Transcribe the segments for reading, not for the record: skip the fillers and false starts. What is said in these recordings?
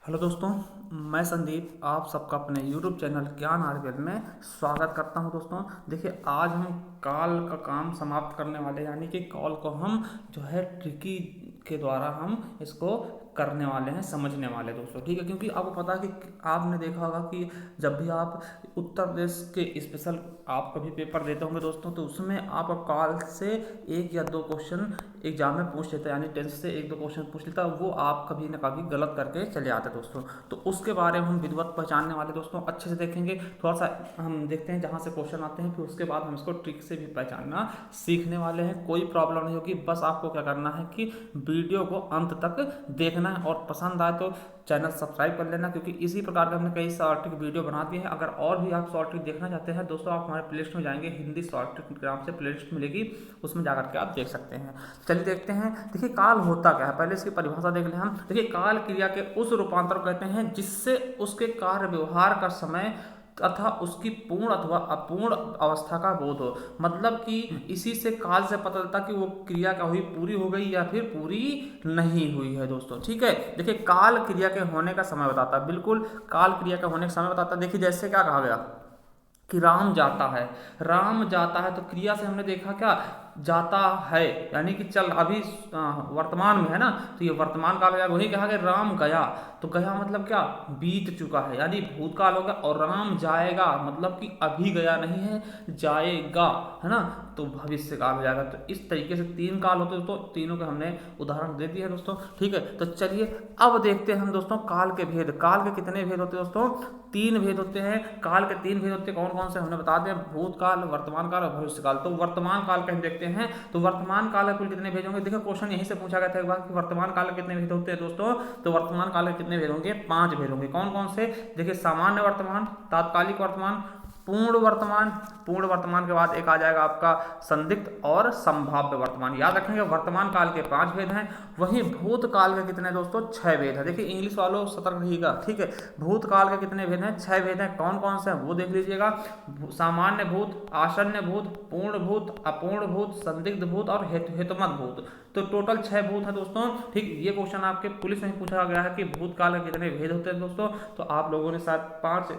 Hello दोस्तों, मैं संदीप आप सबका अपने YouTube चैनल ज्ञान आयुर्वेद में स्वागत करता हूं। दोस्तों देखिए, आज हम काल का काम समाप्त करने वाले, यानी कि कॉल को हम जो है ट्रिकी के द्वारा हम इसको करने वाले हैं, समझने वाले दोस्तों। ठीक है, क्योंकि आपको पता है कि आपने देखा होगा कि जब भी आप उत्तर प्रदेश के स्पेशल आप कभी पेपर देते होंगे दोस्तों, तो उसमें आप काल से एक या दो क्वेश्चन एग्जाम में पूछ लेते हैं, यानी टेंथ से एक दो क्वेश्चन पूछ लेता है, वो आप कभी ना कभी गलत करके चले आते हैं दोस्तों। तो उसके बारे में हम विधिवत पहचानने वाले दोस्तों, अच्छे से देखेंगे। थोड़ा सा हम देखते हैं जहाँ से क्वेश्चन आते हैं, फिर उसके बाद हम इसको ट्रिक से भी पहचानना सीखने वाले हैं। कोई प्रॉब्लम नहीं होगी, बस आपको क्या करना है कि वीडियो को अंत तक देखना है, और पसंद आए तो चैनल सब्सक्राइब कर लेना, क्योंकि इसी प्रकार के हमने कई शॉर्ट ट्रिक वीडियो बना दिए हैं। अगर और भी आप शॉर्ट ट्रिक देखना चाहते हैं दोस्तों, आप हमारे प्लेलिस्ट में जाएंगे, हिंदी शॉर्ट ट्रिक नाम से प्लेलिस्ट मिलेगी, उसमें जाकर के आप देख सकते हैं। चलिए देखते हैं। देखिए, काल होता क्या है, पहले इसकी परिभाषा देख लें हम। देखिए, काल क्रिया के उस रूपांतर को कहते हैं जिससे उसके कार्य व्यवहार का समय तथा उसकी पूर्ण अथवा अपूर्ण अवस्था का बोध हो। मतलब कि इसी से काल से पता चलता कि वो क्रिया क्या हुई, पूरी हो गई या फिर पूरी नहीं हुई है दोस्तों। ठीक है, देखिए, काल क्रिया के होने का समय बताता है, बिल्कुल काल क्रिया के होने का समय बताता है। देखिए, जैसे क्या कहा गया कि राम जाता है, राम जाता है, तो क्रिया से हमने देखा क्या, जाता है, यानी कि चल अभी वर्तमान में है ना, तो ये वर्तमान काल हो गया। वही कहा कि राम गया, तो गया मतलब क्या, बीत चुका है, यानी भूतकाल होगा। और राम जाएगा मतलब कि अभी गया नहीं है, जाएगा, है ना, तो भविष्य काल हो जाएगा। तो इस तरीके से तीन काल होते हैं, तो तीनों के हमने उदाहरण दे दिए दोस्तों। ठीक है, तो चलिए अब देखते हैं हम दोस्तों काल के भेद। काल के कितने भेद होते हैं दोस्तों? तीन भेद होते हैं। काल के तीन भेद होते हैं, कौन कौन से हमने बता दें, भूतकाल, वर्तमान काल और भविष्य काल। तो वर्तमान काल का हम देखते हैं। तो वर्तमान काल के कुल कितने भेद होंगे? देखो, क्वेश्चन यहीं से पूछा गया था एक बार कि वर्तमान काल के कितने भेद होते हैं दोस्तों। तो वर्तमान काल के कितने भेद होंगे? 5 भेद होंगे। कौन कौन से? देखिए, सामान्य वर्तमान, तात्कालिक वर्तमान, पूर्ण वर्तमान, पूर्ण वर्तमान के बाद एक आ जाएगा आपका संदिग्ध और संभाव्य वर्तमान। याद रखेंगे, वर्तमान काल के 5 भेद हैं। वहीं भूतकाल के कितने दोस्तों? 6 भेद है। देखिए, इंग्लिश वालों सतर्क रहिएगा। ठीक है, भूतकाल के कितने भेद हैं? 6 भेद हैं। कौन कौन से हैं वो देख लीजिएगा। सामान्य भूत, आसन्न भूत, पूर्ण भूत, अपूर्ण भूत, संदिग्ध भूत और हेतुमत भूत। तो टोटल 6 भूत हैं दोस्तों। ठीक, ये क्वेश्चन आपके पुलिस में पूछा गया है कि भूतकाल के कितने भेद होते हैं दोस्तों। तो आप लोगों ने शायद 5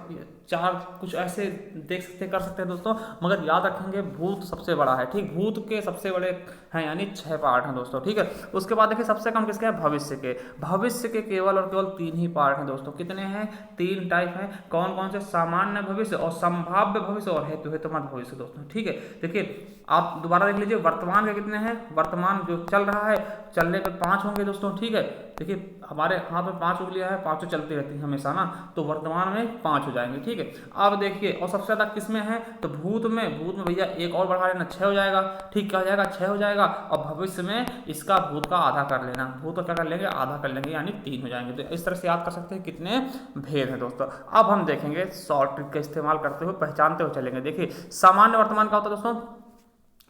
4 कुछ ऐसे देख सकते, कर सकते हैं दोस्तों, मगर याद रखेंगे भूत सबसे बड़ा है। ठीक, भूत के सबसे बड़े हैं, यानी 6 पार्ट हैं दोस्तों। ठीक है, उसके बाद देखिए सबसे कम किसके हैं? भविष्य के। भविष्य के केवल और केवल 3 ही पार्ट हैं दोस्तों। कितने हैं? 3 टाइप हैं। कौन कौन से? सामान्य भविष्य और संभाव्य भविष्य और हेतुमत भविष्य दोस्तों। ठीक है, देखिए आप दोबारा देख लीजिए, वर्तमान के कितने हैं? वर्तमान जो चल रहा है, चलने पे 5 होंगे दोस्तों। ठीक है, देखिए हमारे हाथ में 5 उंगलियां हैं, 5 चलती रहती हैं हमेशा ना, तो वर्तमान में 5 हो जाएंगे। ठीक है, अब देखिए, और सबसे ज्यादा किसमें है? तो भूत में। भूत में भैया एक और बढ़ा लेना, 6 हो जाएगा। ठीक, क्या हो जाएगा? 6 हो जाएगा। और भविष्य में इसका भूत का आधा कर लेना, भूत का क्या कर लेंगे? आधा कर लेंगे, यानी 3 हो जाएंगे। तो इस तरह से याद कर सकते हैं कितने भेद हैं दोस्तों। अब हम देखेंगे शॉर्ट ट्रिक का इस्तेमाल करते हुए, पहचानते हुए चलेंगे। देखिए, सामान्य वर्तमान का होता है दोस्तों,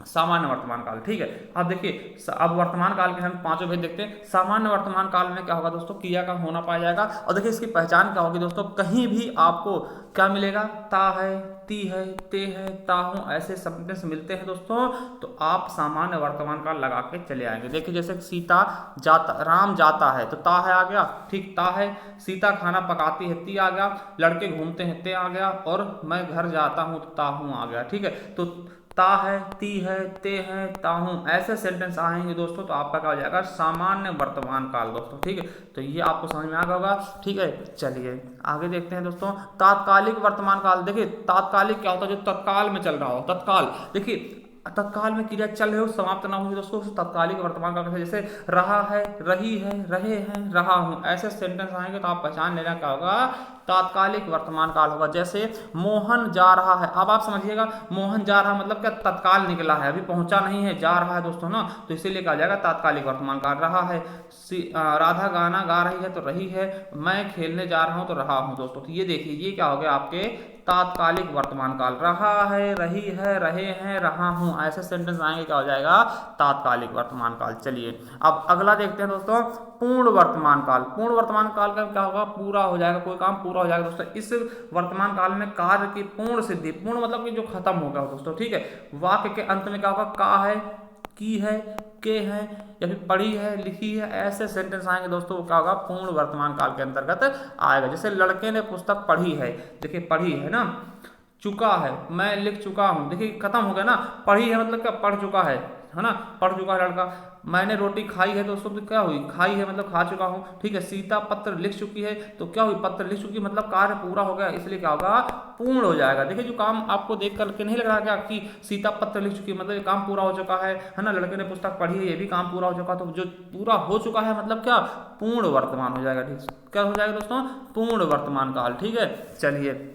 सामान्य वर्तमान काल। ठीक है, अब देखिए, अब वर्तमान काल के हम 5 भेद देखते हैं। सामान्य वर्तमान काल में क्या होगा दोस्तों? क्रिया का होना पाया जाएगा। और देखिए, इसकी पहचान क्या होगी दोस्तों? कहीं भी आपको क्या मिलेगा? ता है, ती है, ते है, ता हूं, ऐसे सेंटेंस मिलते हैं दोस्तों, तो आप सामान्य वर्तमान काल लगा के चले आएंगे। देखिए, जैसे सीता जाता, राम जाता है, तो ता है आ गया। ठीक, ता है। सीता खाना पकाती है, ती आ गया। लड़के घूमते हैं, ते आ गया। और मैं घर जाता हूं, तो ता हूं आ गया। ठीक है, तो ता है, ती है, ते है, ता हूं, ऐसे सेंटेंस आएंगे दोस्तों, तो आपका क्या हो जाएगा? सामान्य वर्तमान काल दोस्तों। ठीक है, तो ये आपको समझ में आ गया होगा। ठीक है, चलिए आगे देखते हैं दोस्तों, तात्कालिक वर्तमान काल। देखिए, तात्कालिक क्या होता है? जो तत्काल में चल रहा हो, तत्काल। देखिए, तत्काल में क्रिया चल रही हो, समाप्त ना हुई दोस्तों, तत्कालिक वर्तमान काल। जैसे रहा है, रही है, रहे हैं, रहा हूं, ऐसे सेंटेंस आएंगे तो आप पहचान लेना क्या होगा? तात्कालिक वर्तमान काल होगा। जैसे मोहन जा रहा है, अब आप समझिएगा, मोहन जा रहा मतलब क्या? तत्काल निकला है, अभी पहुंचा नहीं है, जा रहा है दोस्तों ना, तो इसीलिए कहा जाएगा तात्कालिक वर्तमान काल। रहा है, राधा गाना गा रही है, तो रही है। मैं खेलने जा रहा हूं, तो रहा हूं दोस्तों। तो ये देखिए, ये क्या हो गया आपके? तात्कालिक वर्तमान काल। रहा है, रही है, रहे हैं, रहा हूं, ऐसे सेंटेंस आएंगे, क्या हो जाएगा? तात्कालिक वर्तमान काल। चलिए अब अगला देखते हैं दोस्तों, पूर्ण वर्तमान काल। पूर्ण वर्तमान काल का क्या होगा? पूरा हो जाएगा, कोई काम पूरा हो जाएगा दोस्तों। इस वर्तमान काल में कार्य की पूर्ण सिद्धि, पूर्ण मतलब कि जो खत्म हो गया दोस्तों। ठीक है, वाक्य के अंत में क्या होगा? का है, की है, चुके हैं या फिर पढ़ी है, लिखी है, ऐसे सेंटेंस आएंगे दोस्तों, वो क्या होगा, पूर्ण वर्तमान काल के अंतर्गत आएगा। जैसे लड़के ने पुस्तक पढ़ी है, देखिए पढ़ी है ना, चुका है, मैं लिख चुका हूँ, देखिए खत्म हो गया ना, पढ़ी है मतलब क्या, पढ़ चुका है ना, पढ़ चुका है लड़का। मैंने रोटी खाई है दोस्तों, तो क्या हुई, खाई है मतलब खा चुका हूँ, ठीक है। सीता पत्र लिख चुकी है, तो क्या हुई, पत्र लिख चुकी, मतलब कार्य पूरा हो गया, इसलिए क्या होगा, पूर्ण हो जाएगा। देखिए जो काम आपको देख करके नहीं लग रहा क्या कि सीता पत्र लिख चुकी है मतलब ये काम पूरा हो चुका है ना, लड़के ने पुस्तक पढ़ी है, ये भी काम पूरा हो चुका, तो जो पूरा हो चुका है मतलब क्या, पूर्ण वर्तमान हो जाएगा, ठीक, क्या हो जाएगा दोस्तों, पूर्ण वर्तमान काल, ठीक है। चलिए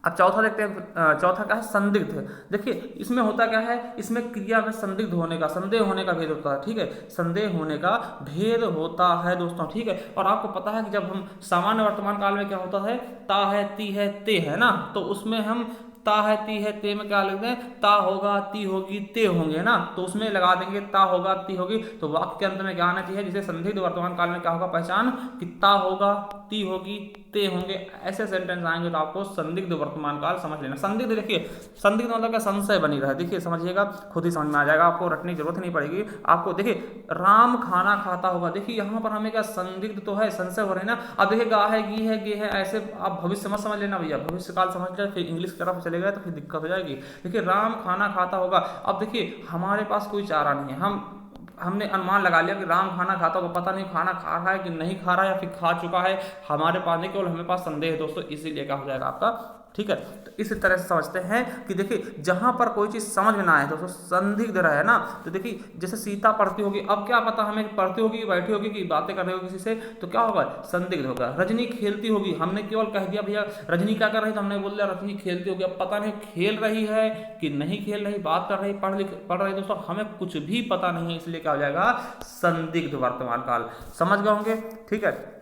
अब चौथा देखते हैं, चौथा क्या है, संदिग्ध। देखिए इसमें होता क्या है, इसमें क्रिया में संदिग्ध होने का, संदेह होने का भेद होता है, ठीक है, संदेह होने का भेद होता है दोस्तों, ठीक है। और आपको पता है कि जब हम सामान्य वर्तमान काल में क्या होता है, ता है, ती है, ते है ना, तो उसमें हम ता है, ती है, ते में क्या लिखते हैं, ता होगा, ती होगी, ते होंगे ना, तो उसमें लगा देंगे ता होगा, ती होगी, तो वाक्य के अंत में क्या आना चाहिए, जिसे संदिग्ध वर्तमान काल में क्या होगा, पहचान कि ता होगा, ती होगी, ते होंगे, ऐसे सेंटेंस आएंगे तो आपको संदिग्ध वर्तमान काल समझ लेना। संदिग्ध देखिए, संदिग्ध मतलब क्या, संशय बनी रहे, देखिए समझिएगा, खुद ही समझ में आ जाएगा, आपको रटने की जरूरत नहीं पड़ेगी। आपको देखिए राम खाना खाता होगा, देखिए यहाँ पर हमें क्या, संदिग्ध तो है, संशय हो रहे हैं ना। अब देखिए गा है, गी है, गे है, ऐसे आप भविष्य मत समझ लेना भैया, भविष्य काल समझ जाए, फिर इंग्लिश की तरफ चले गए तो फिर दिक्कत हो जाएगी। देखिए राम खाना खाता होगा, अब देखिए हमारे पास कोई चारा नहीं है, हमने अनुमान लगा लिया कि राम खाना खाता होगा, पता नहीं खाना खा रहा है कि नहीं खा रहा है या फिर खा चुका है, हमारे पास नहीं, केवल हमें पास संदेह है दोस्तों, इसीलिए क्या हो जाएगा आपका, ठीक है। तो इस तरह से समझते हैं कि देखिए जहां पर कोई चीज समझ में ना आए दोस्तों, संदिग्ध रहे ना, तो देखिए जैसे सीता पढ़ती होगी, अब क्या पता हमें पढ़ती होगी, बैठी होगी कि बातें कर रही होगी किसी से, तो क्या होगा, संदिग्ध होगा। रजनी खेलती होगी, हमने केवल कह दिया भैया रजनी क्या कर रही, तो हमने बोल दिया रजनी खेलती होगी, अब पता नहीं खेल रही है कि नहीं खेल रही, बात कर रही, पढ़ रही दोस्तों, हमें कुछ भी पता नहीं है, इसलिए क्या हो जाएगा, संदिग्ध वर्तमान काल। समझ गए होंगे, ठीक है।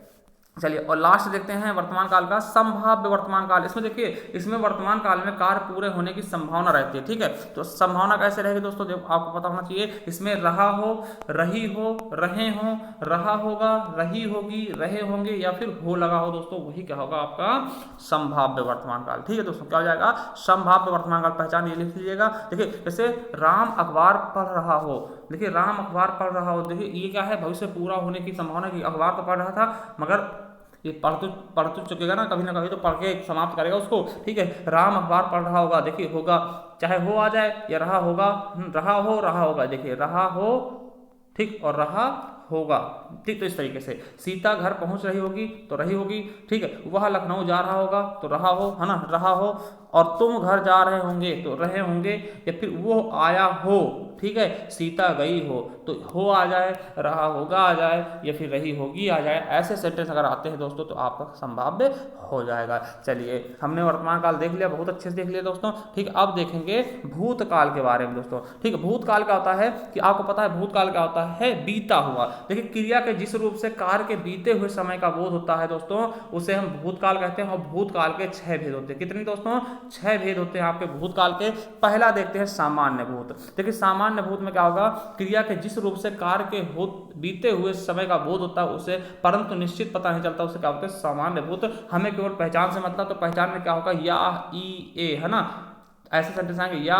चलिए और लास्ट देखते हैं वर्तमान काल का संभाव्य वर्तमान काल। इसमें देखिए, इसमें वर्तमान काल में कार्य पूरे होने की संभावना रहती है, ठीक है। तो संभावना कैसे रहेगी दोस्तों, देखो आपको पता होना चाहिए, इसमें रहा हो, रही हो, रहे हो, रहा होगा, रही होगी, रहे होंगे या फिर हो लगा हो दोस्तों, वही क्या होगा आपका संभाव्य वर्तमान काल, ठीक है दोस्तों। क्या हो जाएगा, संभाव्य वर्तमान काल, पहचान ये लिख लीजिएगा। देखिए जैसे राम अखबार पढ़ रहा हो, देखिए राम अखबार पढ़ रहा हो, देखिए ये क्या है, भविष्य पूरा होने की संभावना की, अखबार तो पढ़ रहा था मगर ये पढ़ तो चुकेगा ना कभी तो पढ़ के समाप्त करेगा उसको, ठीक है। राम अखबार पढ़ रहा होगा, देखिए होगा, चाहे हो आ जाए या रहा होगा, रहा होगा, देखिए रहा हो, ठीक, और रहा होगा, ठीक। तो इस तरीके से सीता घर पहुंच रही होगी तो रही होगी, ठीक है। वह लखनऊ जा रहा होगा तो रहा हो, है ना, रहा हो। और तुम घर जा रहे होंगे तो रहे होंगे, या फिर वो आया हो, ठीक है, सीता गई हो तो हो आ जाए, रहा होगा आ जाए, या फिर रही होगी आ जाए, ऐसे सेंटेंस अगर आते हैं दोस्तों तो आपका संभाव्य हो जाएगा। चलिए हमने वर्तमान काल देख लिया, बहुत अच्छे से देख लिया दोस्तों, ठीक। अब देखेंगे भूतकाल के बारे में दोस्तों, ठीक है। भूतकाल क्या होता है कि आपको पता है, भूतकाल क्या होता है, बीता हुआ। देखिए क्रिया के जिस रूप से कार्य के बीते हुए समय का बोध होता है दोस्तों, उसे हम भूतकाल कहते हैं। और भूतकाल के 6 भेद होते हैं, कितने दोस्तों, 6 भेद होते हैं आपके भूतकाल के। पहला देखते हैं सामान्य भूत। देखिए सामान्य भूत में क्या होगा, क्रिया के जिस रूप से कार्य के बीते हुए समय का बोध होता है उसे, परंतु निश्चित पता नहीं चलता, उसे क्या होता है, सामान्य भूत। हमें केवल पहचान से मतलब, तो पहचान में क्या होगा, या, ई, ए, है ना, ऐसे सेंटेंस आएंगे, या,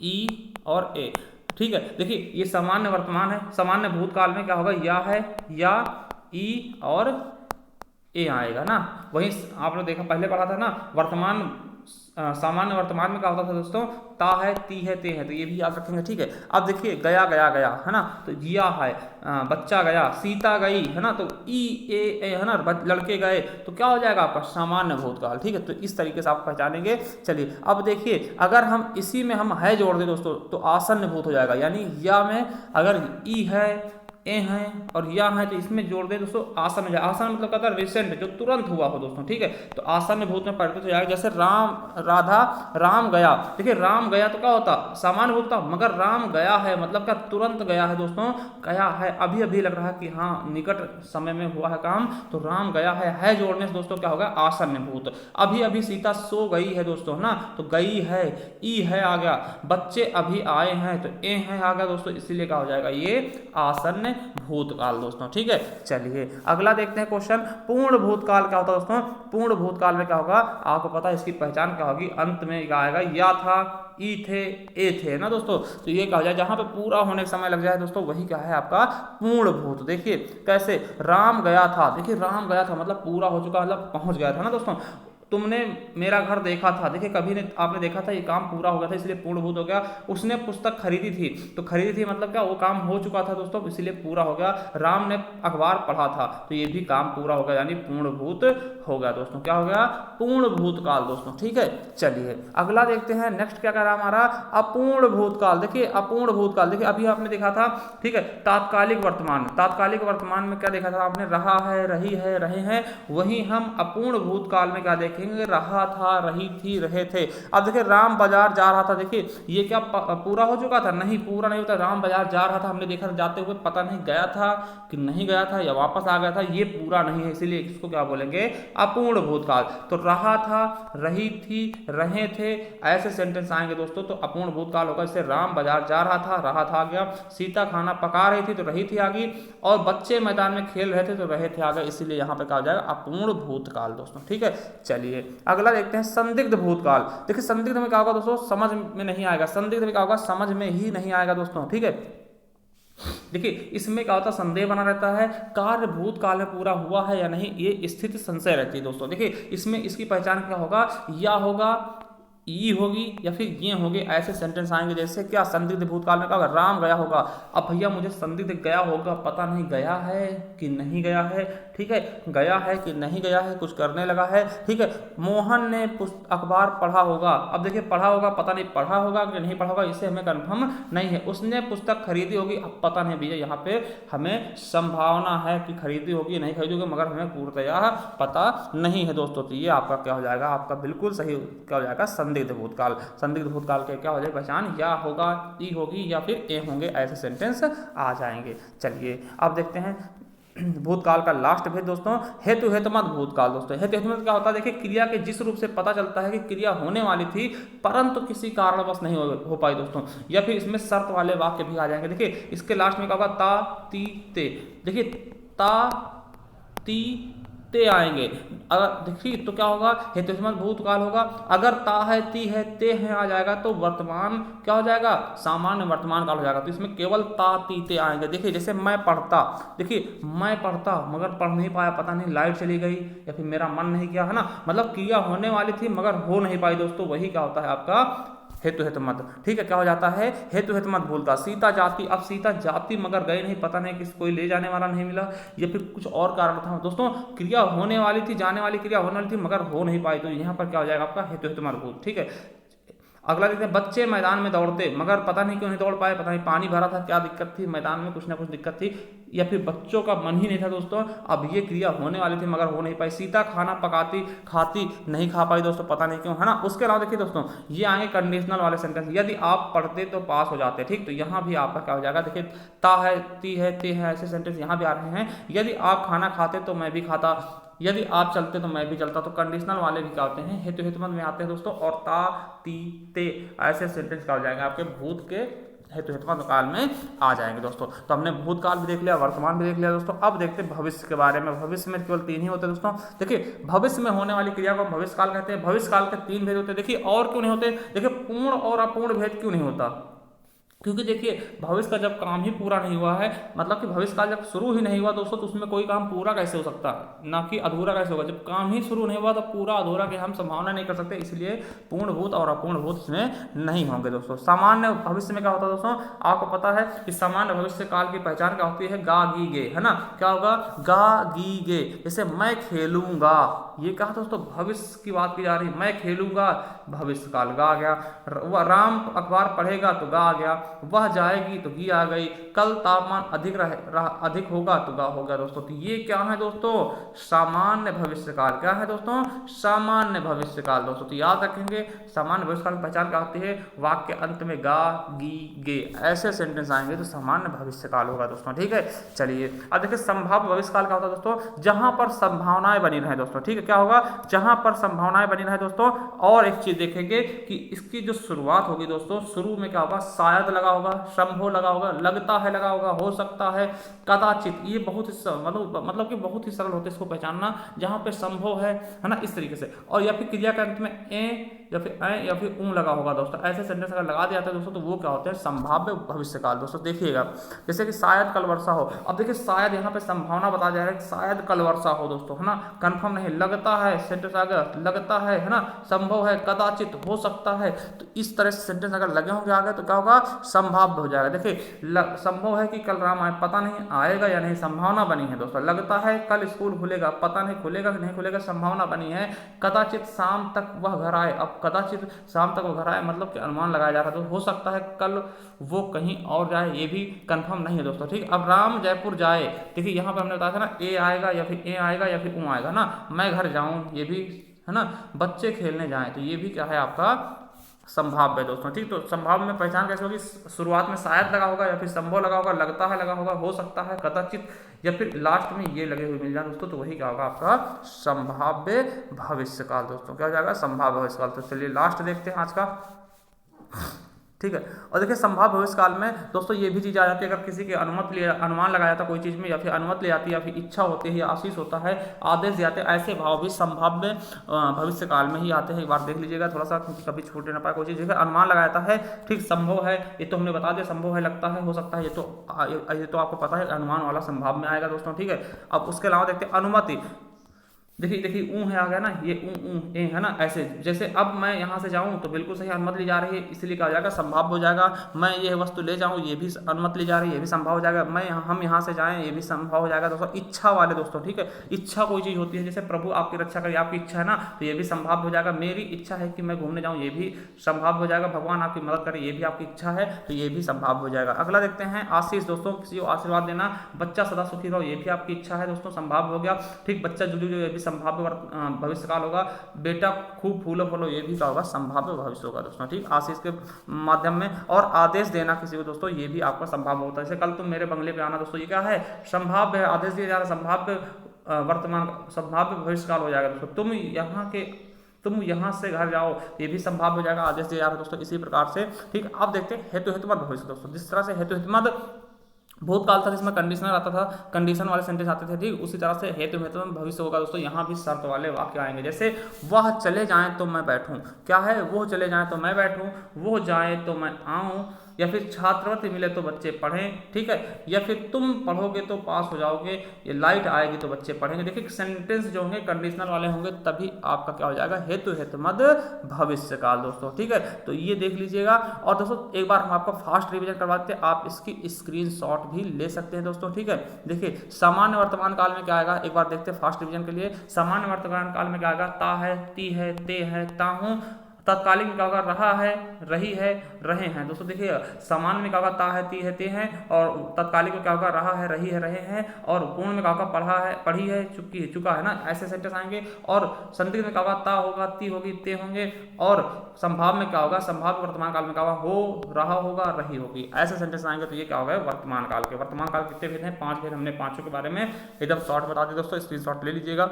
ई और ए, ठीक है। देखिए ये सामान्य वर्तमान है, सामान्य भूतकाल में क्या होगा, या है, या, ई और ए आएगा ना। वहीं आपने देखा पहले पढ़ा था ना, वर्तमान सामान्य वर्तमान में क्या होता था दोस्तों, ता है, ती है, ते है, तो ये भी याद रखेंगे, ठीक है। अब देखिए गया गया गया, है ना, तो जिया है, बच्चा गया, सीता गई, है ना, तो ई, ए, है ना, लड़के गए, तो क्या हो जाएगा आपका सामान्य भूतकाल, ठीक है। तो इस तरीके से आप पहचानेंगे। चलिए अब देखिए, अगर हम इसी में हम है जोड़ दें दोस्तों तो आसन्न भूत हो जाएगा, यानी या में अगर ई है, ए हैं और या है तो इसमें जोड़ दे दोस्तों आसन में। आसन मतलब कहता है रिसेंट, जो तुरंत हुआ हो दोस्तों, ठीक है। तो आसन भूत में परिवर्तित हो जाएगा। जैसे राम, राधा, राम गया, देखिए राम गया तो क्या होता, सामान्य भूत था, मगर राम गया है मतलब क्या, तुरंत गया है दोस्तों, गया है, अभी अभी लग रहा है कि हाँ निकट समय में हुआ है काम, तो राम गया है जोड़ने से दोस्तों क्या होगा, आसन्न भूत। अभी अभी सीता सो गई है दोस्तों, ना, तो गई है, ई है आ गया, बच्चे अभी आए हैं तो ए है आ गया दोस्तों, इसीलिए क्या हो जाएगा, ये आसन्न भूतकाल दोस्तों, ठीक है। चलिए अगला देखते हैं क्वेश्चन, पूर्ण भूतकाल क्या होता है दोस्तों। पूर्ण भूतकाल में क्या होगा, आपको पता है इसकी पहचान क्या होगी, अंत में क्या आएगा, या था, ई थे, ए थे ना दोस्तों। तो ये कहा जाए जहां पे पूरा होने का समय लग जाए दोस्तों, वही क्या है आपका पूर्ण भूत। देखिए कैसे, राम गया था, देखिए राम गया था मतलब पूरा हो चुका, मतलब पहुंच गया था ना दोस्तों। तुमने मेरा घर देखा था, देखिए कभी ने आपने देखा था, ये काम पूरा हो गया था इसलिए पूर्णभूत हो गया। उसने पुस्तक खरीदी थी, तो खरीदी थी मतलब क्या, वो काम हो चुका था दोस्तों, इसलिए पूरा हो गया। राम ने अखबार पढ़ा था, तो ये भी काम पूरा हो गया, यानी पूर्णभूत हो गया दोस्तों। क्या हो गया, पूर्ण भूतकाल दोस्तों। ठीक है, चलिए अगला देखते हैं। नेक्स्ट क्या कह रहा है हमारा, अपूर्ण भूतकाल। देखिए अपूर्ण भूतकाल, देखिए अभी आपने देखा था, ठीक है, तात्कालिक वर्तमान। तात्कालिक वर्तमान में क्या देखा था आपने, रहा है, रही है, रहे हैं। वही हम अपूर्ण भूतकाल में क्या देखेंगे, रहा था, रही थी, रहे थे। अब देखिए राम बाजार जा रहा था, देखिए ये क्या पूरा हो चुका था, नहीं पूरा नहीं होता। राम बाजार जा रहा था, हमने देखा जाते हुए, पता नहीं गया था कि नहीं गया था या वापस आ गया था, ये पूरा नहीं है, इसीलिए इसको क्या बोलेंगे, अपूर्ण भूतकाल। तो रहा था, रही थी, रहे थे, ऐसे सेंटेंस आएंगे दोस्तों तो अपूर्ण भूतकाल होगा। जैसे राम बाजार जा रहा था, रहा था आ गया। सीता खाना पका रही थी तो रही थी आ गई। और बच्चे मैदान में खेल रहे थे तो रहे थे आ गए, इसीलिए यहाँ पे क्या हो जाएगा, अपूर्ण भूतकाल दोस्तों। ठीक है, चलिए अगला देखते हैं, संदिग्ध भूतकाल। देखिए संदिग्ध में क्या होगा दोस्तों, समझ में नहीं आएगा। संदिग्ध में क्या होगा, समझ में ही नहीं आएगा दोस्तों। ठीक है, देखिए इसमें क्या होता है, संदेह बना रहता है, कार्य भूतकाल में पूरा हुआ है या नहीं, ये स्थिति संशय रहती है दोस्तों। देखिए इसमें इसकी पहचान क्या होगा, या होगा, ई होगी, या फिर ये होंगे, ऐसे सेंटेंस आएंगे। जैसे क्या, संदिग्ध भूतकाल में क्या होगा, राम गया होगा। अब भैया मुझे संदिग्ध गया होगा, पता नहीं गया है कि नहीं गया है। ठीक है, गया है कि नहीं गया है, कुछ करने लगा है। ठीक है, मोहन ने अखबार पढ़ा होगा। अब देखिए पढ़ा होगा, पता नहीं पढ़ा होगा कि नहीं पढ़ा होगा, इसे हमें कंफर्म नहीं है। उसने पुस्तक खरीदी होगी, अब पता नहीं भैया, यहाँ पे हमें संभावना है कि खरीदी होगी नहीं खरीदी होगी, मगर हमें पूर्णतया पता नहीं है दोस्तों। तो ये आपका क्या हो जाएगा, आपका बिल्कुल सही क्या हो जाएगा, संदिग्ध भूतकाल। संदिग्ध भूतकाल के क्या हो जाएगा पहचान, या होगा, ई होगी, या फिर ए होंगे, ऐसे सेंटेंस आ जाएंगे। चलिए अब देखते हैं भूतकाल का लास्ट भेद दोस्तों, हेतु हेतुमत भूतकाल दोस्तों। हेतु हेतुमत क्या होता है, देखिए क्रिया के जिस रूप से पता चलता है कि क्रिया होने वाली थी परंतु किसी कारणवश नहीं हो पाई दोस्तों, या फिर इसमें शर्त वाले वाक्य भी आ जाएंगे। देखिए इसके लास्ट में क्या होगा, ता ती ते। देखिए ता ती ते आएंगे, अगर देखिए तो क्या होगा, हेतु हेतुमत भूतकाल होगा। अगर ता है, ती है, ते है आ जाएगा तो वर्तमान क्या हो जाएगा, सामान्य वर्तमान काल हो जाएगा। तो इसमें केवल ता ती ते आएंगे। देखिए जैसे मैं पढ़ता, देखिए मैं पढ़ता मगर पढ़ नहीं पाया, पता नहीं लाइट चली गई या फिर मेरा मन नहीं किया, है ना, मतलब क्रिया होने वाली थी मगर हो नहीं पाई दोस्तों, वही क्या होता है आपका हेतु हेतुमत। ठीक है, क्या हो जाता है, हेतु हेतुमत भूलता। सीता जाती, अब सीता जाती मगर गए नहीं, पता नहीं किस कोई ले जाने वाला नहीं मिला, या फिर कुछ और कारण था दोस्तों, क्रिया होने वाली थी, जाने वाली क्रिया होने वाली थी मगर हो नहीं पाई, तो यहाँ पर क्या हो जाएगा आपका हेतु हेतुमत भूत। ठीक है, अगला देखते हैं, बच्चे मैदान में दौड़ते मगर पता नहीं क्यों नहीं दौड़ पाए, पता नहीं पानी भरा था, क्या दिक्कत थी, मैदान में कुछ ना कुछ दिक्कत थी, या फिर बच्चों का मन ही नहीं था दोस्तों, अब ये क्रिया होने वाली थी मगर हो नहीं पाई। सीता खाना पकाती, खाती नहीं खा पाई दोस्तों, पता नहीं क्यों, है ना। उसके अलावा देखिए दोस्तों, ये आएंगे कंडीशनल वाले सेंटेंस, यदि आप पढ़ते तो पास हो जाते। ठीक, तो यहाँ भी आपका क्या हो जाएगा, देखिए ता है, ती है, ते है, ऐसे सेंटेंस यहाँ भी आ रहे हैं। यदि आप खाना खाते तो मैं भी खाता, यदि आप चलते तो मैं भी चलता, तो कंडीशनल वाले भी क्या होते हैं, हेतु हेतुमत में आते हैं दोस्तों। और ता ती ते ऐसे सेंटेंस क्या हो जाएंगे आपके भूत के हेतु हेतुमत काल में आ जाएंगे दोस्तों। तो हमने भूतकाल भी देख लिया, वर्तमान भी देख लिया दोस्तों। अब देखते हैं भविष्य के बारे में। भविष्य में केवल 3 ही होते हैं दोस्तों। देखिए भविष्य में होने वाली क्रिया को भविष्य काल कहते हैं। भविष्य काल के 3 भेद होते हैं। देखिए और क्यों नहीं होते, देखिए पूर्ण और अपूर्ण भेद क्यों नहीं होता, क्योंकि देखिए भविष्य का जब काम ही पूरा नहीं हुआ है, मतलब कि भविष्य काल जब शुरू ही नहीं हुआ दोस्तों, तो उसमें कोई काम पूरा कैसे हो सकता है, ना कि अधूरा कैसे होगा। जब काम ही शुरू नहीं हुआ तो पूरा अधूरा की हम संभावना नहीं कर सकते, इसलिए पूर्णभूत और अपूर्णभूत इसमें नहीं होंगे दोस्तों। सामान्य भविष्य में क्या होता है दोस्तों, आपको पता है कि सामान्य भविष्य काल की पहचान क्या होती है, गा गी गे, है ना। क्या होगा, गा गी गे। जैसे मैं खेलूंगा, ये कहा दोस्तों भविष्य की बात की जा रही है, मैं खेलूंगा भविष्य काल, गा आ गया। राम अखबार पढ़ेगा तो गा आ गया। वह जाएगी तो गी आ गई। कल तापमान अधिक होगा तो गा हो गया दोस्तों। तो ये क्या है दोस्तों, सामान्य भविष्य काल। क्या है दोस्तों, सामान्य भविष्य काल दोस्तों। तो याद रखेंगे सामान्य भविष्य काल की पहचान क्या होती है, वाक्य अंत में गा गी गे ऐसे सेंटेंस आएंगे तो सामान्य भविष्य काल होगा दोस्तों। ठीक है, चलिए अब देखिए संभाव्य भविष्य काल क्या होता है दोस्तों, जहां पर संभावनाएं बनी रहे दोस्तों। ठीक है, क्या होगा, जहां पर संभावनाएं बनी रहे दोस्तों। और एक चीज देखेंगे कि इसकी जो शुरुआत होगी दोस्तों, शुरू में क्या होगा, शायद लगा होगा, संभव लगा होगा, लगता है लगा होगा, हो सकता है, कदाचित। ये बहुत ही मतलब कि बहुत ही सरल होते हैं इसको पहचानना, जहां पे संभव है ना, इस तरीके से। और या फिर क्रिया के अंत में ए या फिर ऐ या फिर ऊ लगा होगा दोस्तों, ऐसे सेंटेंस अगर लगा दिया जाता है दोस्तों तो वो क्या होते हैं, संभाव्य भविष्यकाल। दोस्तों देखिएगा, जैसे कि शायद कल वर्षा हो। अब देखिए शायद यहाँ पे संभावना बताया जा रहा है कि शायद कल वर्षा हो दोस्तों, है ना, कंफर्म नहीं, लगता है सेंटेंस आ गया, लगता है ना, संभव है, कदाचित, हो सकता है। तो इस तरह से सेंटेंस अगर लगे होंगे आगे तो क्या होगा, संभाव्य हो जाएगा। देखिए संभव है कि कल राम आए, पता नहीं आएगा या नहीं, संभावना बनी है दोस्तों। लगता है कल स्कूल खुलेगा, पता नहीं खुलेगा कि नहीं खुलेगा, संभावना बनी है। कदाचित शाम तक वह घर आए, अब कदाचित शाम तक वो घर आए मतलब कि अनुमान लगाया जा रहा है, तो हो सकता है कल वो कहीं और जाए, ये भी कंफर्म नहीं है दोस्तों, ठीक। अब राम जयपुर जाए, देखिए यहाँ पे हमने बताया था ना, ए आएगा या फिर ए आएगा या फिर ऊ आएगा ना। मैं घर जाऊं, ये भी है ना, बच्चे खेलने जाएं, तो ये भी क्या है आपका संभाव्य है दोस्तों, ठीक। तो संभाव्य में पहचान कैसे होगी, शुरुआत में शायद लगा होगा या फिर संभव लगा होगा, लगता है लगा होगा, हो सकता है, कदाचित, या फिर लास्ट में ये लगे हुए मिल जाए दोस्तों, तो वही क्या होगा आपका संभाव्य भविष्यकाल दोस्तों, क्या हो जाएगा, संभाव्य भविष्यकाल। तो चलिए लास्ट देखते हैं आज का, ठीक है। और देखिए संभाव्य भविष्यकाल में दोस्तों ये भी चीज़ आ जाती है, अगर किसी के अनुमान लगाया जाता कोई चीज़ में, या फिर अनुमति ले जाती है, या फिर इच्छा होती है, या आशीष होता है, आदेश जाते हैं, ऐसे भाव भी संभाव्य भविष्यकाल में ही आते हैं। एक बार देख लीजिएगा थोड़ा सा, कभी छूटे ना पाए कोई चीज़। देखिए अनुमान लगाया जाता है, ठीक, संभव है, ये तो हमने बता दिया, संभव है, लगता है, हो सकता है, ये तो आपको पता है, अनुमान वाला संभाव्य में आएगा दोस्तों, ठीक है। अब उसके अलावा देखते हैं अनुमति। देखिए ऊ है आ गया ना, ये ऊ ए है ना, ऐसे जैसे अब मैं यहाँ से जाऊँ तो बिल्कुल सही, अनुमति ली जा रही है, इसलिए क्या हो जाएगा, संभाव्य हो जाएगा। मैं ये वस्तु ले जाऊँ, ये भी अनुमति ली जा रही है, ये भी संभव हो जाएगा। हम यहाँ से जाएँ, ये भी संभव हो जाएगा दोस्तों। इच्छा वाले दोस्तों, ठीक है, इच्छा कोई चीज़ होती है, जैसे प्रभु आपकी रक्षा करे, आपकी इच्छा है ना, तो ये भी संभाव्य हो जाएगा। मेरी इच्छा है कि मैं घूमने जाऊँ, ये भी संभाव्य हो जाएगा। भगवान आपकी मदद करे, ये भी आपकी इच्छा है, तो ये भी संभाव्य हो जाएगा। अगला देखते हैं आशीष दोस्तों, किसी को आशीर्वाद देना, बच्चा सदा सुखी रहो, ये भी आपकी इच्छा है दोस्तों, संभाव्य हो गया, ठीक। बच्चा जुड़ू जो, ये भी संभाव्य भविष्यकाल होगा। बेटा खूब फूलो फलो, ये भी क्या होगा, संभाव्य भविष्य होगा दोस्तों, ठीक, आशीष के माध्यम में। और आदेश देना किसी को दोस्तों, ये भी आपका संभाव्य होता है, जैसे कल तुम मेरे बंगले पे आना दोस्तों, ये क्या है, संभाव्य है, आदेश दिया जा रहा है, संभाव्य वर्तमान, संभाव्य भविष्यकाल हो जाएगा दोस्तों। तुम यहाँ से घर जाओ, ये भी संभाव्य हो जाएगा, आदेश दिया जा रहा है दोस्तों, इसी प्रकार से, ठीक। अब देखते हैं हेतु हेतुमत भविष्य दोस्तों, जिस तरह से हेतु हितमत भूतकाल था जिसमें कंडीशनर आता था, कंडीशन वाले सेंटेंस आते थे, ठीक, उसी तरह से हेतु हेतु में भविष्य होगा दोस्तों। यहाँ भी शर्त वाले वाक्य आएंगे, जैसे वह चले जाएं तो मैं बैठूं, क्या है, वो चले जाएं तो मैं बैठूं, वो जाए तो मैं आऊं, या फिर छात्रवृत्ति मिले तो बच्चे पढ़ें, ठीक है, या फिर तुम पढ़ोगे तो पास हो जाओगे, ये लाइट आएगी तो बच्चे पढ़ेंगे। देखिए सेंटेंस जो होंगे कंडीशनल वाले होंगे, तभी आपका क्या हो जाएगा, हेतु हेतुमत भविष्यकाल दोस्तों, ठीक है। तो ये देख लीजिएगा। और दोस्तों एक बार हम आपको फास्ट रिवीजन करवाते हैं, आप इसकी स्क्रीनशॉट भी ले सकते हैं दोस्तों, ठीक है। देखिए सामान्य वर्तमान काल में क्या आएगा, एक बार देखते हैं फास्ट रिवीजन के लिए। सामान्य वर्तमान काल में क्या आएगा, ता है, ती है, ते है, ता हूं। तत्कालीन में क्या होगा, रहा है, रही है, रहे हैं दोस्तों। देखिए सामान्य में क्या होगा, ता है, ती है, ते हैं, और तत्कालिक में क्या होगा, रहा है, रही है, रहे हैं, और पूर्ण में क्या होगा, पढ़ा है, पढ़ी है, चुकी है, चुका है ना, ऐसे सेंटेंस आएंगे। और संदिग्ध में क्या होगा, ता होगा, ती होगी, ते होंगे। और संभाव में क्या होगा, संभाव्य वर्तमान काल में क्या होगा, हो रहा होगा, रही होगी, ऐसे सेंटेंस आएंगे। तो ये क्या होगा, वर्तमान काल के। वर्तमान काल कितने भेद हैं, 5 भेद, हमने पांचों के बारे में एकदम शॉर्ट बता दिए दोस्तों, स्क्रीनशॉट ले लीजिएगा,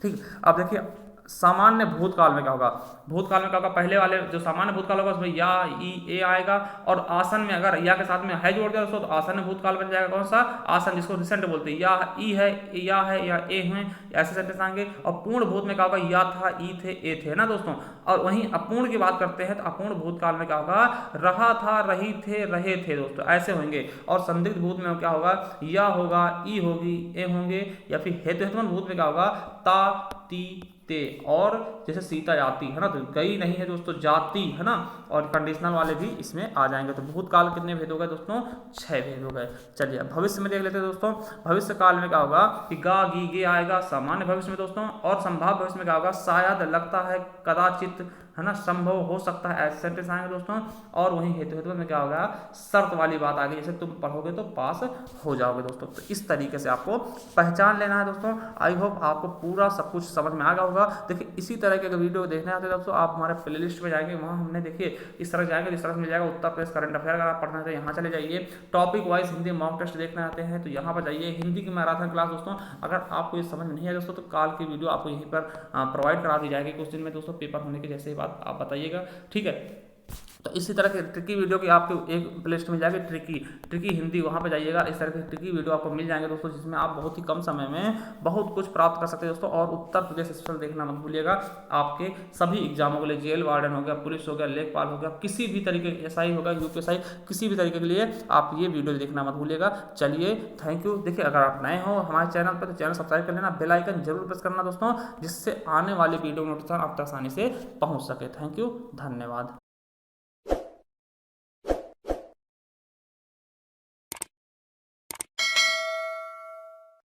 ठीक। अब देखिए सामान्य भूतकाल में क्या होगा, भूतकाल में क्या होगा, पहले वाले जो सामान्य भूतकाल होगा उसमें या, ई, ए आएगा। और आसन में अगर या के साथ में है जोड़ दिया दोस्तों, तो आसन भूतकाल बन जाएगा कौन सा, आसन, जिसको रिसेंट बोलते हैं। या ई है, या है, या ए हैं, ऐसे सेंटेंस आएंगे। और पूर्ण भूत में क्या होगा, या था, ई थे, ए थे ना दोस्तों। और वहीं अपूर्ण की बात करते हैं तो अपूर्ण भूतकाल में क्या होगा, रहा था, रही थे, रहे थे दोस्तों, ऐसे होंगे। और संदिग्ध भूत में क्या होगा, या होगा, ई होगी, ए होंगे। या फिर हेतु हेतुमत भूत में क्या होगा, ता, ती, ते। और जैसे सीता जाती है ना, तो गई नहीं है दोस्तों, जाती है ना। और कंडीशनल वाले भी इसमें आ जाएंगे। तो भूतकाल कितने भेद हो गए दोस्तों, 6 भेद हो गए। चलिए भविष्य में देख लेते हैं दोस्तों। भविष्य काल में क्या होगा कि गा, गी, गे आएगा सामान्य भविष्य में दोस्तों। और संभाव्य भविष्य में क्या होगा, शायद, लगता है, कदाचित, है ना, संभव, हो सकता है, ऐसे सेंटेंस आएंगे दोस्तों। और वहीं हेतु हेतु में क्या होगा, शर्त वाली बात आ गई, जैसे तुम पढ़ोगे तो पास हो जाओगे दोस्तों। तो इस तरीके से आपको पहचान लेना है दोस्तों। आई होप आपको पूरा सब कुछ समझ में आ गया होगा। देखिए इसी तरह के वीडियो देखने आते हैं दोस्तों, आप हमारे प्लेलिस्ट में जाएंगे, वहाँ हमने देखिए इस तरह जाएंगे, इस तरह मिल जाएगा उत्तर प्रदेश करंट अफेयर। अगर आप पढ़ना चाहते हैं यहाँ चले जाइए। Topic wise Hindi mock test देखने आते हैं तो यहाँ पर जाइए। हिंदी की मैराथन क्लास दोस्तों, अगर आपको ये समझ में नहीं आया दोस्तों तो काल की वीडियो आपको यहीं पर प्रोवाइड करा दी जाएगी कुछ दिन में दोस्तों, पेपर होने के जैसे ही बात आप बताइएगा, ठीक है। तो इसी तरह के ट्रिकी वीडियो की आपको एक प्लेलिस्ट मिल जाएगी, ट्रिकी हिंदी, वहाँ पे जाइएगा। इस तरह के ट्रिकी वीडियो आपको मिल जाएंगे दोस्तों, जिसमें आप बहुत ही कम समय में बहुत कुछ प्राप्त कर सकते हैं दोस्तों। और उत्तर प्रदेश स्पेशल देखना मत भूलिएगा, आपके सभी एग्जामों के लिए, जेल वार्डन हो गया, पुलिस हो गया, लेखपाल हो गया, किसी भी तरीके एसआई होगा, यूपीएसआई, किसी भी तरीके के लिए आप ये वीडियो देखना मत भूलिएगा। चलिए, थैंक यू। देखिए, अगर आप नए हो हमारे चैनल पर तो चैनल सब्सक्राइब कर लेना, बेल आइकन जरूर प्रेस करना दोस्तों, जिससे आने वाली वीडियो नोटिफिकेशन आप तक आसानी से पहुंच सके। थैंक यू, धन्यवाद।